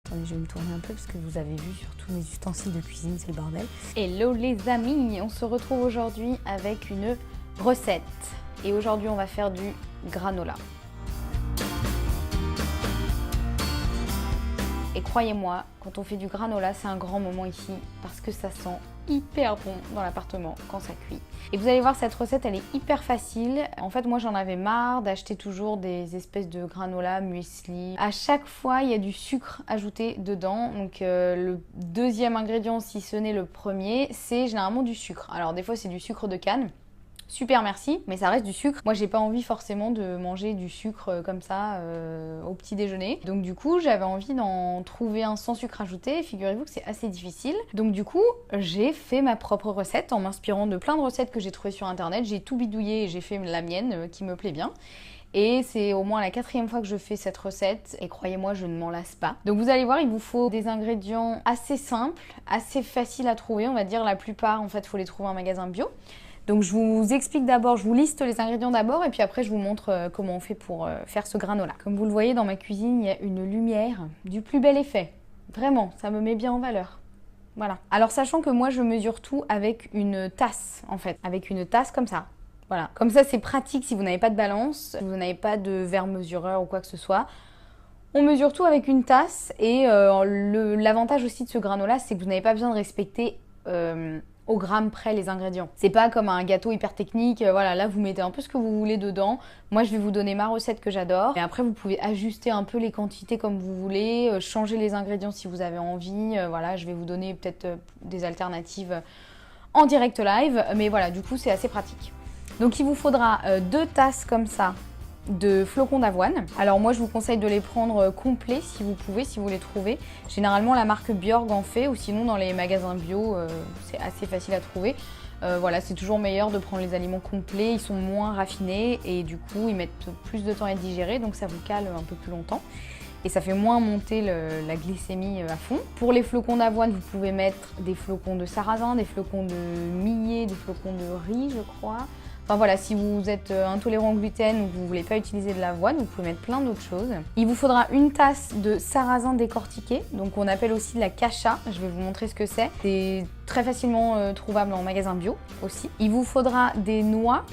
Attendez, je vais me tourner un peu parce que vous avez vu sur tous mes ustensiles de cuisine, c'est le bordel. Hello les amis, on se retrouve aujourd'hui avec une recette. Et aujourd'hui on va faire du granola. Et croyez-moi, quand on fait du granola, c'est un grand moment ici parce que ça sent hyper bon dans l'appartement quand ça cuit. Et vous allez voir, cette recette, elle est hyper facile. En fait, moi, j'en avais marre d'acheter toujours des espèces de granola, muesli. À chaque fois, il y a du sucre ajouté dedans. Donc, le deuxième ingrédient, si ce n'est le premier, c'est généralement du sucre. Alors, des fois, c'est du sucre de canne. Super merci, mais ça reste du sucre. Moi j'ai pas envie forcément de manger du sucre comme ça au petit déjeuner. Donc du coup j'avais envie d'en trouver un sans sucre ajouté. Figurez-vous que c'est assez difficile. Donc du coup j'ai fait ma propre recette en m'inspirant de plein de recettes que j'ai trouvées sur internet. J'ai tout bidouillé et j'ai fait la mienne qui me plaît bien. Et c'est au moins la 4e fois que je fais cette recette et croyez-moi, je ne m'en lasse pas. Donc vous allez voir, il vous faut des ingrédients assez simples, assez faciles à trouver. On va dire la plupart, en fait, il faut les trouver en magasin bio. Donc je vous explique d'abord, je vous liste les ingrédients d'abord et puis après je vous montre comment on fait pour faire ce granola. Comme vous le voyez dans ma cuisine, il y a une lumière du plus bel effet. Vraiment, ça me met bien en valeur. Voilà. Alors sachant que moi je mesure tout avec une tasse en fait, avec une tasse comme ça. Voilà. Comme ça c'est pratique si vous n'avez pas de balance, si vous n'avez pas de verre mesureur ou quoi que ce soit. On mesure tout avec une tasse et l'avantage aussi de ce granola c'est que vous n'avez pas besoin de respecter au gramme près les ingrédients. C'est pas comme un gâteau hyper technique, voilà, là vous mettez un peu ce que vous voulez dedans. Moi je vais vous donner ma recette que j'adore. Et après vous pouvez ajuster un peu les quantités comme vous voulez, changer les ingrédients si vous avez envie. Voilà, je vais vous donner peut-être des alternatives en direct live. Mais voilà, du coup c'est assez pratique. Donc il vous faudra 2 tasses comme ça de flocons d'avoine. Alors moi je vous conseille de les prendre complets si vous pouvez, si vous les trouvez. Généralement la marque Björg en fait ou sinon dans les magasins bio c'est assez facile à trouver. Voilà, c'est toujours meilleur de prendre les aliments complets, ils sont moins raffinés et du coup ils mettent plus de temps à digérer donc ça vous cale un peu plus longtemps. Et ça fait moins monter la glycémie à fond. Pour les flocons d'avoine, vous pouvez mettre des flocons de sarrasin, des flocons de millet, des flocons de riz je crois. Enfin voilà, si vous êtes intolérant au gluten ou que vous ne voulez pas utiliser de l'avoine, vous pouvez mettre plein d'autres choses. Il vous faudra une tasse de sarrasin décortiqué, donc on appelle aussi de la cacha. Je vais vous montrer ce que c'est. C'est très facilement trouvable en magasin bio aussi. Il vous faudra des noix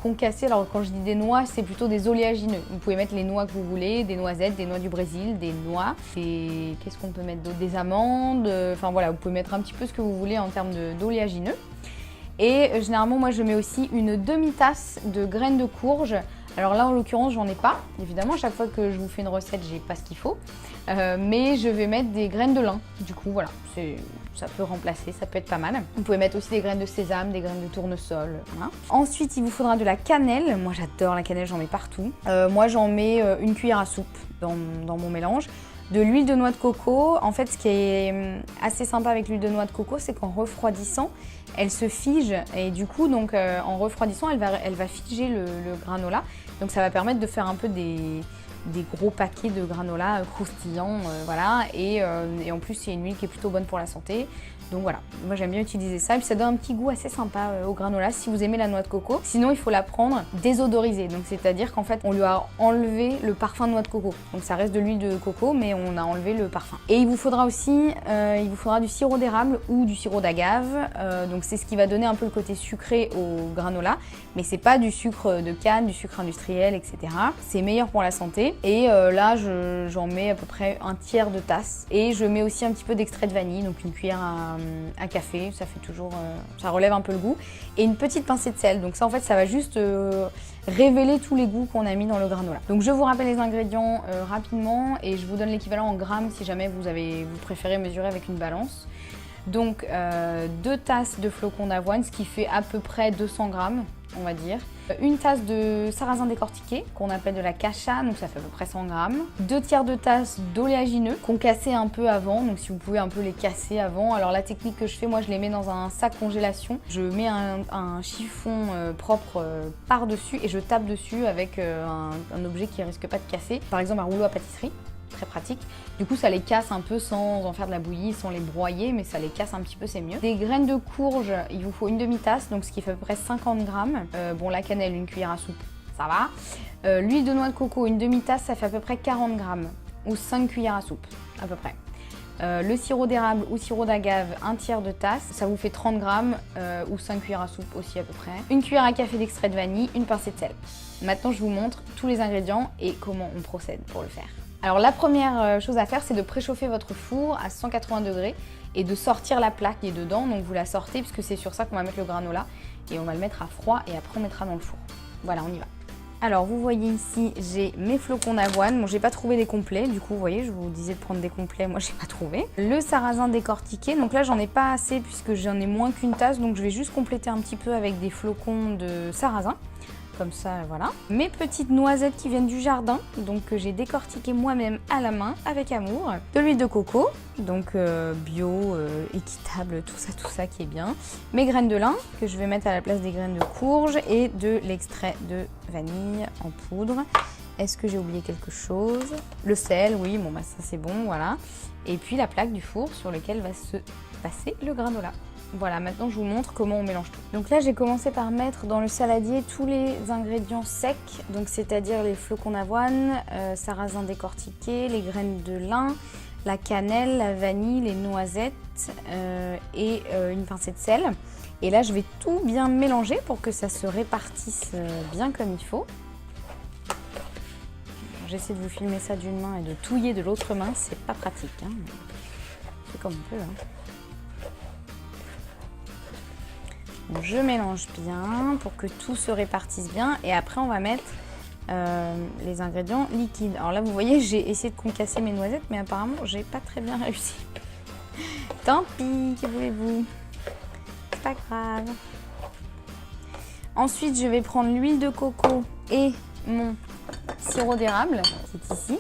concassées. Alors quand je dis des noix, c'est plutôt des oléagineux. Vous pouvez mettre les noix que vous voulez, des noisettes, des noix du Brésil, des noix. Et qu'est-ce qu'on peut mettre d'autre? Des amandes. Enfin voilà, vous pouvez mettre un petit peu ce que vous voulez en termes d'oléagineux. Et généralement, moi, je mets aussi une demi-tasse de graines de courge. Alors là, en l'occurrence, j'en ai pas. Évidemment, à chaque fois que je vous fais une recette, j'ai pas ce qu'il faut. Mais je vais mettre des graines de lin. Du coup, voilà, ça peut remplacer, ça peut être pas mal. Vous pouvez mettre aussi des graines de sésame, des graines de tournesol. Voilà. Ensuite, il vous faudra de la cannelle. Moi, j'adore la cannelle, j'en mets partout. Moi, j'en mets une cuillère à soupe dans mon mélange. De l'huile de noix de coco. En fait, ce qui est assez sympa avec l'huile de noix de coco, c'est qu'en refroidissant, elle se fige et du coup, donc, en refroidissant, elle va figer le granola. Donc ça va permettre de faire un peu des gros paquets de granola croustillants, voilà. Et en plus, c'est une huile qui est plutôt bonne pour la santé. Donc voilà, moi j'aime bien utiliser ça et puis ça donne un petit goût assez sympa au granola si vous aimez la noix de coco. Sinon il faut la prendre désodorisée, donc c'est-à-dire qu'en fait on lui a enlevé le parfum de noix de coco. Donc ça reste de l'huile de coco mais on a enlevé le parfum. Et il vous faudra aussi du sirop d'érable ou du sirop d'agave. Donc c'est ce qui va donner un peu le côté sucré au granola, mais c'est pas du sucre de canne, du sucre industriel, etc. C'est meilleur pour la santé. Et là j'en mets à peu près un tiers de tasse. Et je mets aussi un petit peu d'extrait de vanille, donc une cuillère à café, ça fait toujours, ça relève un peu le goût, et une petite pincée de sel. Donc ça en fait ça va juste révéler tous les goûts qu'on a mis dans le granola. Donc je vous rappelle les ingrédients rapidement et je vous donne l'équivalent en grammes si jamais vous préférez mesurer avec une balance. Donc 2 tasses de flocons d'avoine, ce qui fait à peu près 200 grammes on va dire. Une tasse de sarrasin décortiqué, qu'on appelle de la cacha, donc ça fait à peu près 100 grammes. 2 tiers de tasse d'oléagineux, qu'on cassait un peu avant, donc si vous pouvez un peu les casser avant. Alors la technique que je fais, moi je les mets dans un sac congélation. Je mets un chiffon propre par-dessus et je tape dessus avec un objet qui risque pas de casser. Par exemple un rouleau à pâtisserie. Très pratique. Du coup, ça les casse un peu sans en faire de la bouillie, sans les broyer, mais ça les casse un petit peu, c'est mieux. Des graines de courge, il vous faut une demi-tasse, donc ce qui fait à peu près 50 grammes. Bon, la cannelle, une cuillère à soupe, ça va. L'huile de noix de coco, une demi-tasse, ça fait à peu près 40 grammes, ou 5 cuillères à soupe, à peu près. Le sirop d'érable ou sirop d'agave, un tiers de tasse, ça vous fait 30 grammes ou 5 cuillères à soupe aussi à peu près. Une cuillère à café d'extrait de vanille, une pincée de sel. Maintenant je vous montre tous les ingrédients et comment on procède pour le faire. Alors la première chose à faire, c'est de préchauffer votre four à 180 degrés et de sortir la plaque qui est dedans. Donc vous la sortez puisque c'est sur ça qu'on va mettre le granola et on va le mettre à froid et après on mettra dans le four. Voilà, on y va. Alors vous voyez ici, j'ai mes flocons d'avoine. Bon, j'ai pas trouvé des complets, du coup vous voyez, je vous disais de prendre des complets, moi j'ai pas trouvé. Le sarrasin décortiqué, donc là j'en ai pas assez puisque j'en ai moins qu'une tasse, donc je vais juste compléter un petit peu avec des flocons de sarrasin. Comme ça, voilà. Mes petites noisettes qui viennent du jardin, donc que j'ai décortiquées moi-même à la main avec amour. De l'huile de coco, donc bio, équitable, tout ça qui est bien. Mes graines de lin, que je vais mettre à la place des graines de courge. Et de l'extrait de vanille en poudre. Est-ce que j'ai oublié quelque chose? Le sel, oui, bon bah ça c'est bon, voilà. Et puis la plaque du four sur laquelle va se passer le granola. Voilà, maintenant je vous montre comment on mélange tout. Donc là j'ai commencé par mettre dans le saladier tous les ingrédients secs, donc c'est-à-dire les flocons d'avoine, sarrasin décortiqué, les graines de lin, la cannelle, la vanille, les noisettes et une pincée de sel. Et là je vais tout bien mélanger pour que ça se répartisse bien comme il faut. J'essaie de vous filmer ça d'une main et de touiller de l'autre main, c'est pas pratique, hein. C'est comme on peut, hein. Je mélange bien pour que tout se répartisse bien et après on va mettre les ingrédients liquides. Alors là vous voyez j'ai essayé de concasser mes noisettes mais apparemment j'ai pas très bien réussi. Tant pis, que voulez-vous, c'est pas grave. Ensuite je vais prendre l'huile de coco et mon sirop d'érable qui est ici.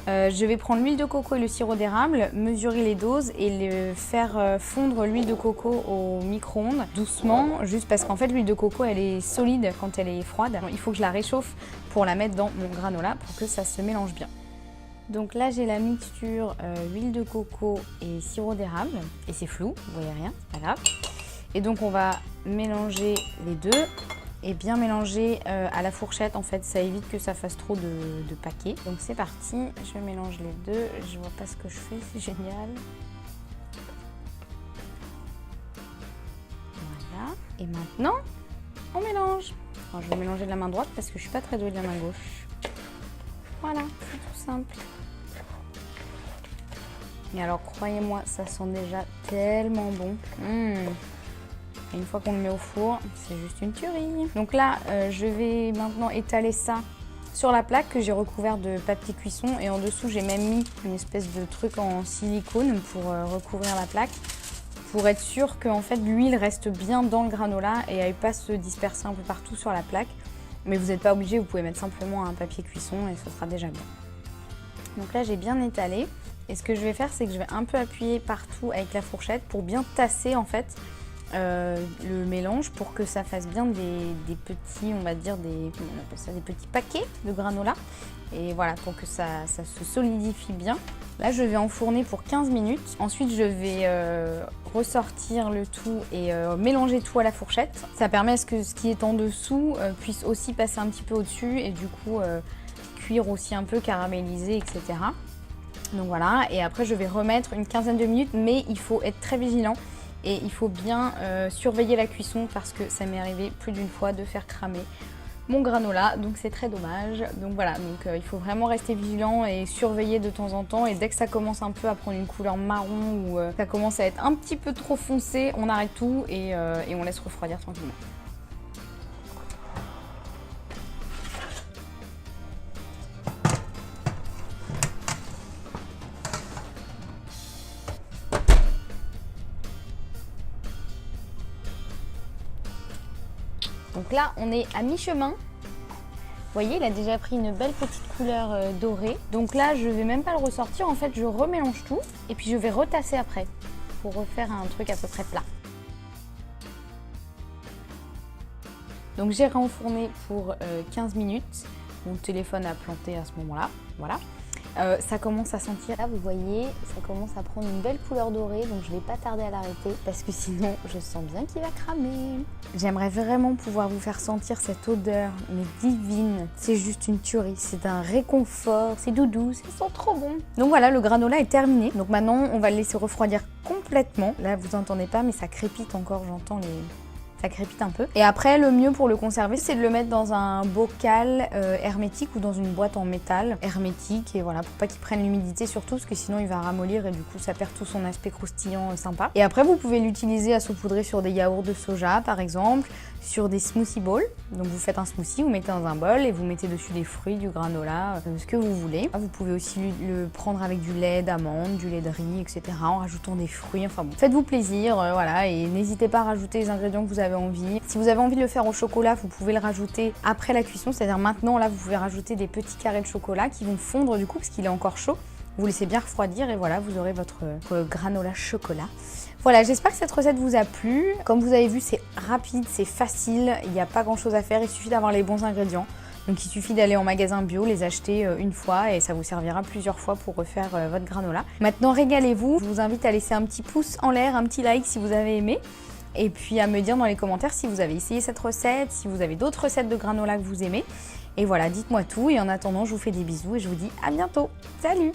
Je vais prendre l'huile de coco et le sirop d'érable, mesurer les doses et faire fondre l'huile de coco au micro-ondes doucement, juste parce qu'en fait l'huile de coco elle est solide quand elle est froide. Il faut que je la réchauffe pour la mettre dans mon granola pour que ça se mélange bien. Donc là j'ai la mixture huile de coco et sirop d'érable et c'est flou, vous voyez rien, c'est pas grave. Et donc on va mélanger les deux. Et bien mélanger à la fourchette, en fait ça évite que ça fasse trop de paquets. Donc c'est parti, je mélange les deux, je vois pas ce que je fais, c'est génial. Voilà, et maintenant on mélange. Alors, je vais mélanger de la main droite parce que je suis pas très douée de la main gauche. Voilà, c'est tout simple. Et alors croyez-moi, ça sent déjà tellement bon. Et une fois qu'on le met au four, c'est juste une tuerie. Donc là, je vais maintenant étaler ça sur la plaque que j'ai recouvert de papier cuisson. Et en dessous, j'ai même mis une espèce de truc en silicone pour recouvrir la plaque. Pour être sûr que en fait, l'huile reste bien dans le granola et n'aille pas se disperser un peu partout sur la plaque. Mais vous n'êtes pas obligé, vous pouvez mettre simplement un papier cuisson et ce sera déjà bien. Donc là, j'ai bien étalé. Et ce que je vais faire, c'est que je vais un peu appuyer partout avec la fourchette pour bien tasser en fait le mélange pour que ça fasse bien des petits, on va dire, comment on appelle ça, des petits paquets de granola. Et voilà, pour que ça se solidifie bien. Là, je vais enfourner pour 15 minutes. Ensuite, je vais ressortir le tout et mélanger tout à la fourchette. Ça permet à ce que ce qui est en dessous puisse aussi passer un petit peu au-dessus et du coup cuire aussi un peu, caraméliser, etc. Donc voilà, et après je vais remettre une quinzaine de minutes, mais il faut être très vigilant. Et il faut bien surveiller la cuisson parce que ça m'est arrivé plus d'une fois de faire cramer mon granola, donc c'est très dommage. Donc voilà, donc il faut vraiment rester vigilant et surveiller de temps en temps. Et dès que ça commence un peu à prendre une couleur marron ou ça commence à être un petit peu trop foncé, on arrête tout et on laisse refroidir tranquillement. Donc là, on est à mi-chemin. Vous voyez, il a déjà pris une belle petite couleur dorée. Donc là, je ne vais même pas le ressortir. En fait, je remélange tout et puis je vais retasser après pour refaire un truc à peu près plat. Donc j'ai réenfourné pour 15 minutes. Mon téléphone a planté à ce moment-là. Voilà. Ça commence à sentir. Là, vous voyez, ça commence à prendre une belle couleur dorée, donc je vais pas tarder à l'arrêter parce que sinon, je sens bien qu'il va cramer. J'aimerais vraiment pouvoir vous faire sentir cette odeur, mais divine. C'est juste une tuerie, c'est un réconfort, c'est doudou, ça sent trop bon. Donc voilà, le granola est terminé. Donc maintenant, on va le laisser refroidir complètement. Là, vous entendez pas, mais ça crépite encore, j'entends les... Ça crépite un peu. Et après, le mieux pour le conserver, c'est de le mettre dans un bocal hermétique ou dans une boîte en métal hermétique. Et voilà, pour pas qu'il prenne l'humidité surtout, parce que sinon il va ramollir et du coup ça perd tout son aspect croustillant sympa. Et après, vous pouvez l'utiliser à saupoudrer sur des yaourts de soja par exemple, sur des smoothie bowls. Donc vous faites un smoothie, vous mettez dans un bol et vous mettez dessus des fruits, du granola, ce que vous voulez. Vous pouvez aussi le prendre avec du lait d'amande, du lait de riz, etc. en rajoutant des fruits. Enfin bon, faites-vous plaisir, voilà, et n'hésitez pas à rajouter les ingrédients que vous avez envie. Si vous avez envie de le faire au chocolat, vous pouvez le rajouter après la cuisson, c'est-à-dire maintenant, là, vous pouvez rajouter des petits carrés de chocolat qui vont fondre du coup parce qu'il est encore chaud. Vous laissez bien refroidir et voilà, vous aurez votre granola chocolat. Voilà, j'espère que cette recette vous a plu. Comme vous avez vu, c'est rapide, c'est facile, il n'y a pas grand-chose à faire, il suffit d'avoir les bons ingrédients. Donc il suffit d'aller en magasin bio, les acheter une fois et ça vous servira plusieurs fois pour refaire votre granola. Maintenant, régalez-vous. Je vous invite à laisser un petit pouce en l'air, un petit like si vous avez aimé. Et puis à me dire dans les commentaires si vous avez essayé cette recette, si vous avez d'autres recettes de granola que vous aimez. Et voilà, dites-moi tout. Et en attendant, je vous fais des bisous et je vous dis à bientôt. Salut!